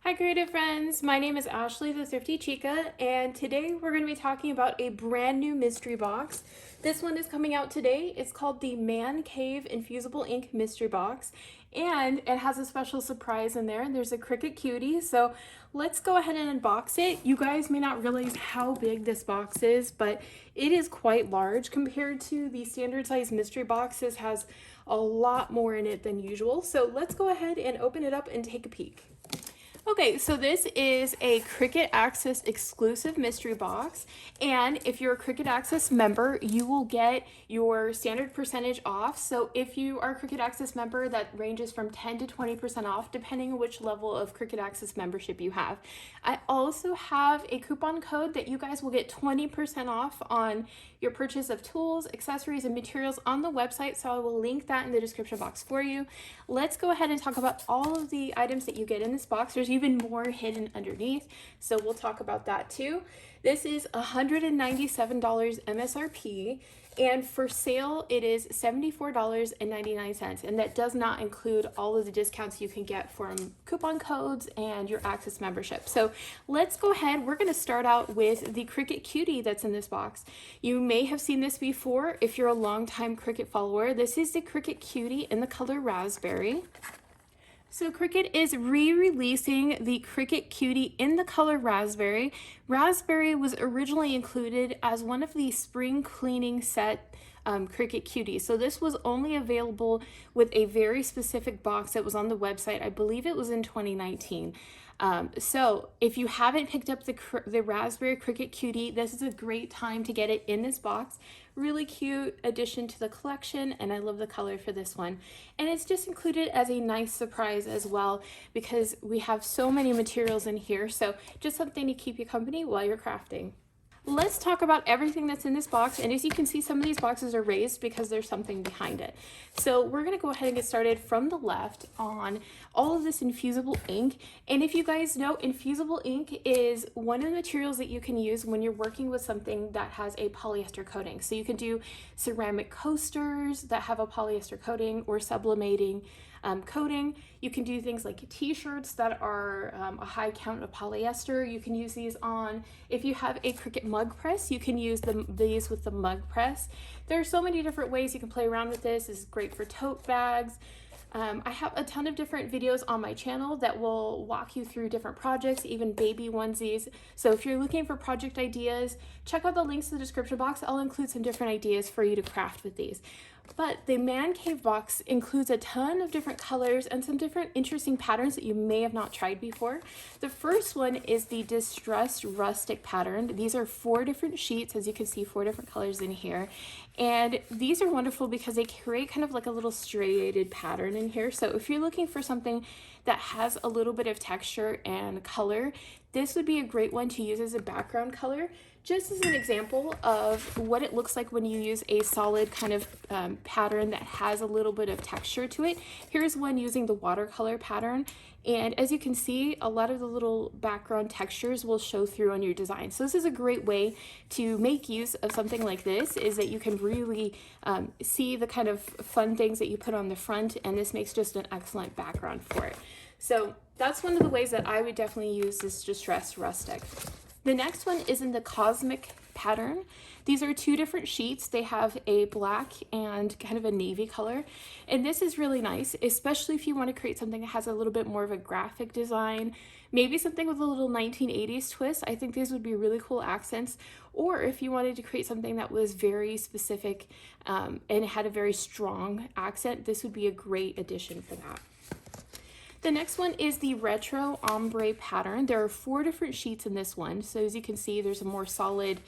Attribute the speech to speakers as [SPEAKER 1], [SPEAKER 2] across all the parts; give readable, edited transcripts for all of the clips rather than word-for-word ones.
[SPEAKER 1] Hi creative friends, my name is Ashley the Thrifty Chica, and today we're going to be talking about a brand new mystery box. This one is coming out today. It's called the Man Cave Infusible Ink Mystery Box, and it has a special surprise in there. There's a Cricut Cutie, so let's go ahead and unbox it. You guys may not realize how big this box is, but it is quite large compared to the standard size mystery boxes. Has a lot more in it than usual. So let's go ahead and open it up and take a peek. Okay, so this is a Cricut Access Exclusive Mystery Box, and if you're a Cricut Access member, you will get your standard percentage off. So if you are a Cricut Access member, that ranges from 10 to 20% off, depending on which level of Cricut Access membership you have. I also have a coupon code that you guys will get 20% off on your purchase of tools, accessories, and materials on the website, so I will link that in the description box for you. Let's go ahead and talk about all of the items that you get in this box. There's even more hidden underneath, so we'll talk about that too. This is $197 MSRP, and for sale it is $74.99, and that does not include all of the discounts you can get from coupon codes and your Access membership. So let's go ahead. We're going to start out with the Cricut Cutie that's in this box. You may have seen this before if you're a longtime Cricut follower. This is the Cricut Cutie in the color Raspberry. So Cricut is re-releasing the Cricut Cutie in the color Raspberry. Raspberry was originally included as one of the spring cleaning set Cricut Cuties. So this was only available with a very specific box that was on the website. I believe it was in 2019. So if you haven't picked up the Raspberry Cricut Cutie, this is a great time to get it in this box. Really cute addition to the collection, and I love the color for this one. And it's just included as a nice surprise as well, because we have so many materials in here, so just something to keep you company while you're crafting. Let's talk about everything that's in this box, and as you can see, some of these boxes are raised because there's something behind it. So we're going to go ahead and get started from the left on all of this infusible ink. And if you guys know, infusible ink is one of the materials that you can use when you're working with something that has a polyester coating. So you can do ceramic coasters that have a polyester coating or sublimating coating. You can do things like t-shirts that are a high count of polyester. You can use these on, if you have a Cricut mug press, you can use these with the mug press. There are so many different ways you can play around with this. This is great for tote bags. I have a ton of different videos on my channel that will walk you through different projects, even baby onesies. So if you're looking for project ideas, check out the links in the description box. I'll include some different ideas for you to craft with these. But the Man Cave box includes a ton of different colors and some different interesting patterns that you may have not tried before. The first one is the Distressed Rustic pattern. These are 4 different sheets, as you can see, 4 different colors in here. And these are wonderful because they create kind of like a little striated pattern in here. So if you're looking for something that has a little bit of texture and color, this would be a great one to use as a background color. Just as an example of what it looks like when you use a solid kind of pattern that has a little bit of texture to it. Here's one using the watercolor pattern. And as you can see, a lot of the little background textures will show through on your design. So this is a great way to make use of something like this, is that you can really see the kind of fun things that you put on the front, and this makes just an excellent background for it. So that's one of the ways that I would definitely use this Distressed Rustic. The next one is in the Cosmic pattern. These are 2 different sheets. They have a black and kind of a navy color. And this is really nice, especially if you want to create something that has a little bit more of a graphic design, maybe something with a little 1980s twist. I think these would be really cool accents. Or if you wanted to create something that was very specific and had a very strong accent, this would be a great addition for that. The next one is the Retro Ombre pattern. There are 4 different sheets in this one. So as you can see, there's a more solid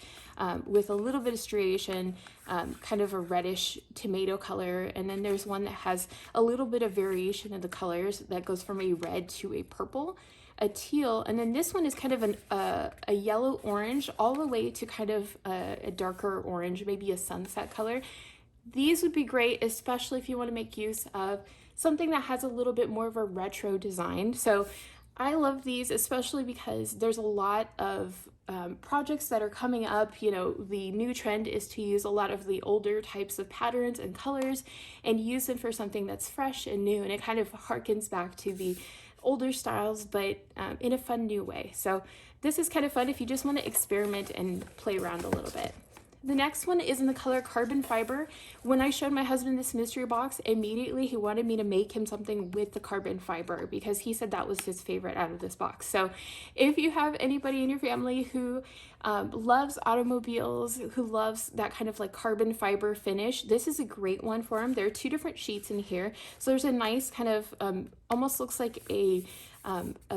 [SPEAKER 1] with a little bit of striation, kind of a reddish tomato color. And then there's one that has a little bit of variation in the colors that goes from a red to a purple, a teal, and then this one is kind of a yellow orange all the way to kind of a darker orange, maybe a sunset color. These would be great, especially if you want to make use of something that has a little bit more of a retro design. So I love these, especially because there's a lot of projects that are coming up. You know, the new trend is to use a lot of the older types of patterns and colors and use them for something that's fresh and new, and it kind of harkens back to the older styles, but in a fun new way. So this is kind of fun if you just want to experiment and play around a little bit. The next one is in the color Carbon Fiber. When I showed my husband this mystery box, immediately he wanted me to make him something with the carbon fiber because he said that was his favorite out of this box. So if you have anybody in your family who loves automobiles, who loves that kind of like carbon fiber finish, this is a great one for him. There are 2 different sheets in here. So there's a nice kind of, almost looks like a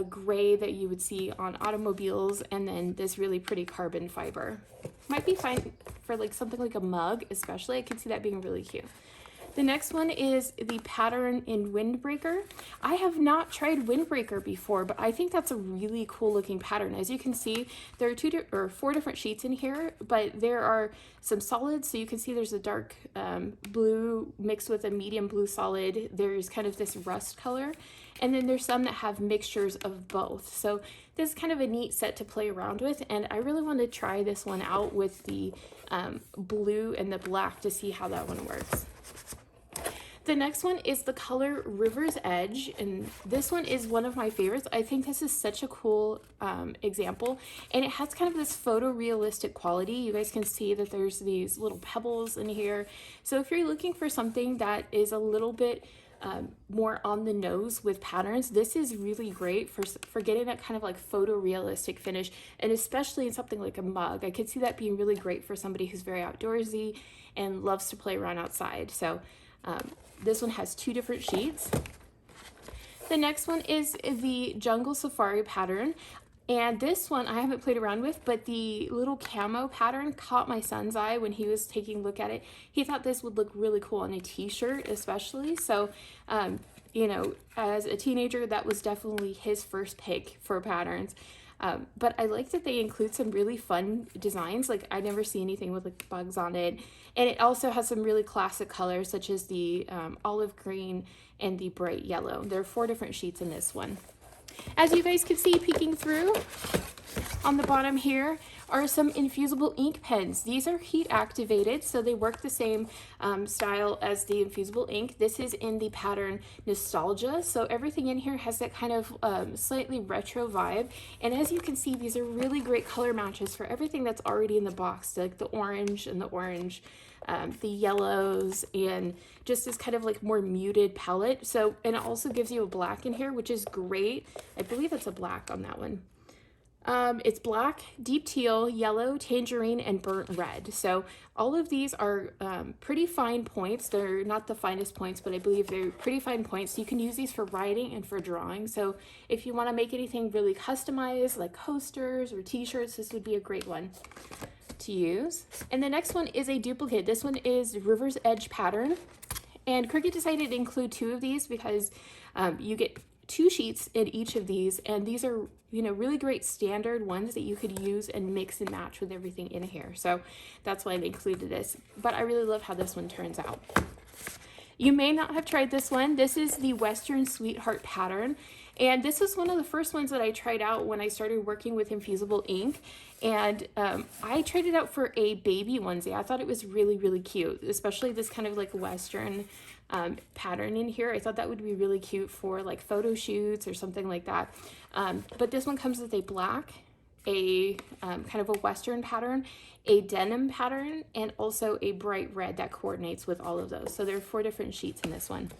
[SPEAKER 1] gray that you would see on automobiles, and then this really pretty carbon fiber. Might be fine for like something like a mug, especially. I could see that being really cute. The next one is the pattern in Windbreaker. I have not tried Windbreaker before, but I think that's a really cool looking pattern. As you can see, there are 4 different sheets in here, but there are some solids. So you can see there's a dark blue mixed with a medium blue solid. There's kind of this rust color. And then there's some that have mixtures of both. So this is kind of a neat set to play around with. And I really want to try this one out with the blue and the black to see how that one works. The next one is the color River's Edge, and this one is one of my favorites. I think this is such a cool example, and it has kind of this photorealistic quality. You guys can see that there's these little pebbles in here. So if you're looking for something that is a little bit more on the nose with patterns, this is really great for getting that kind of like photorealistic finish, and especially in something like a mug. I could see that being really great for somebody who's very outdoorsy and loves to play around outside. So this one has 2 different sheets. The next one is the Jungle Safari pattern. And this one I haven't played around with, but the little camo pattern caught my son's eye when he was taking a look at it. He thought this would look really cool on a t-shirt especially. So, you know, as a teenager, that was definitely his first pick for patterns. But I like that they include some really fun designs. Like I never see anything with like bugs on it. And it also has some really classic colors such as the olive green and the bright yellow. There are 4 different sheets in this one. As you guys can see peeking through on the bottom here are some Infusible Ink Pens. These are heat activated, so they work the same style as the Infusible Ink. This is in the pattern Nostalgia, so everything in here has that kind of slightly retro vibe. And as you can see, these are really great color matches for everything that's already in the box, like the orange and the orange, the yellows, and just this kind of like more muted palette. So, and it also gives you a black in here, which is great. I believe it's a black on that one. It's black, deep teal, yellow, tangerine, and burnt red. So all of these are pretty fine points. They're not the finest points, but I believe they're pretty fine points. So you can use these for writing and for drawing. So if you want to make anything really customized, like coasters or t-shirts, this would be a great one to use. And the next one is a duplicate. This one is River's Edge pattern. And Cricut decided to include 2 of these because you get 2 sheets in each of these, and these are, you know, really great standard ones that you could use and mix and match with everything in here. So that's why they included this, but I really love how this one turns out. You may not have tried this one. This is the SWTHRT pattern, and this was one of the first ones that I tried out when I started working with Infusible ink. And I tried it out for a baby onesie. I thought it was really, really cute, especially this kind of like Western pattern in here. I thought that would be really cute for like photo shoots or something like that. But this one comes with a black, a kind of a Western pattern, a denim pattern, and also a bright red that coordinates with all of those. So there are 4 different sheets in this one.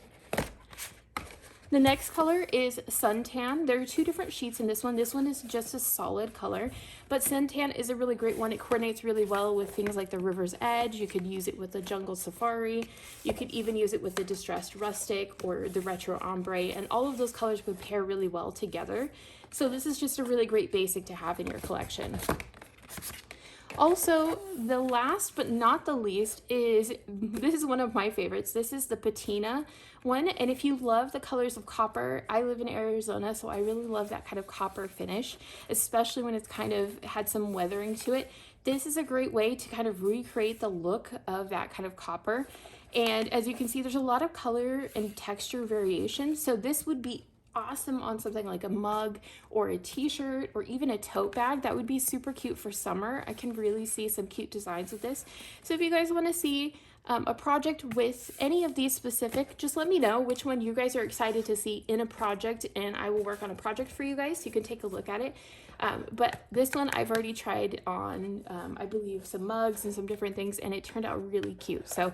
[SPEAKER 1] The next color is Suntan. There are 2 different sheets in this one. This one is just a solid color, but Suntan is a really great one. It coordinates really well with things like the River's Edge. You could use it with the Jungle Safari. You could even use it with the Distressed Rustic or the Retro Ombre, and all of those colors would pair really well together. So this is just a really great basic to have in your collection. Also, the last but not the least is, this is one of my favorites. This is the PATINA one, and if you love the colors of copper, I live in Arizona, so I really love that kind of copper finish, especially when it's kind of had some weathering to it. This is a great way to kind of recreate the look of that kind of copper. And as you can see, there's a lot of color and texture variation, so this would be awesome on something like a mug or a t-shirt or even a tote bag. That would be super cute for summer. I can really see some cute designs with this. So if you guys want to see a project with any of these specific, just let me know which one you guys are excited to see in a project, and I will work on a project for you guys so you can take a look at it. But this one I've already tried on, I believe, some mugs and some different things, and it turned out really cute. So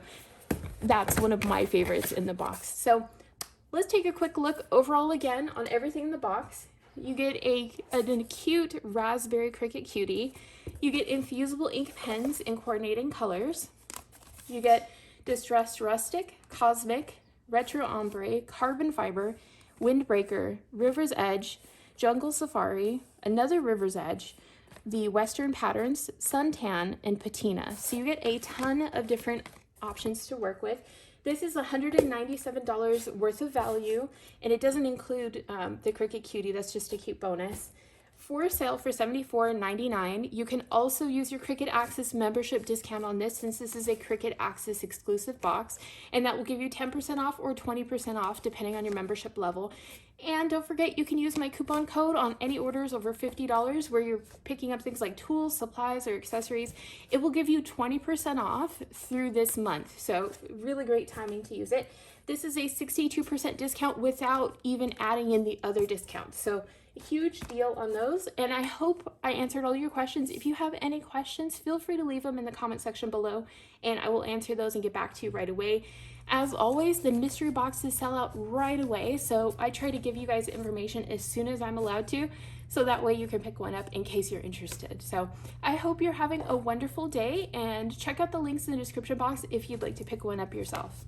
[SPEAKER 1] that's one of my favorites in the box. So let's take a quick look overall again on everything in the box. You get a cute raspberry Cricut Cutie. You get infusible ink pens in coordinating colors. You get distressed rustic, cosmic, retro ombre, carbon fiber, windbreaker, river's edge, jungle safari, another river's edge, the western patterns, suntan, and patina. So you get a ton of different options to work with. This is $197 worth of value, and it doesn't include the Cricut Cutie. That's just a cute bonus. For sale for $74.99. You can also use your Cricut Access membership discount on this, since this is a Cricut Access exclusive box, and that will give you 10% off or 20% off depending on your membership level. And don't forget, you can use my coupon code on any orders over $50 where you're picking up things like tools, supplies, or accessories. It will give you 20% off through this month. So really great timing to use it. This is a 62% discount without even adding in the other discounts. So a huge deal on those. And I hope I answered all your questions. If you have any questions, feel free to leave them in the comment section below, and I will answer those and get back to you right away. As always, the mystery boxes sell out right away, so I try to give you guys information as soon as I'm allowed to, so that way you can pick one up in case you're interested. So I hope you're having a wonderful day, and check out the links in the description box if you'd like to pick one up yourself.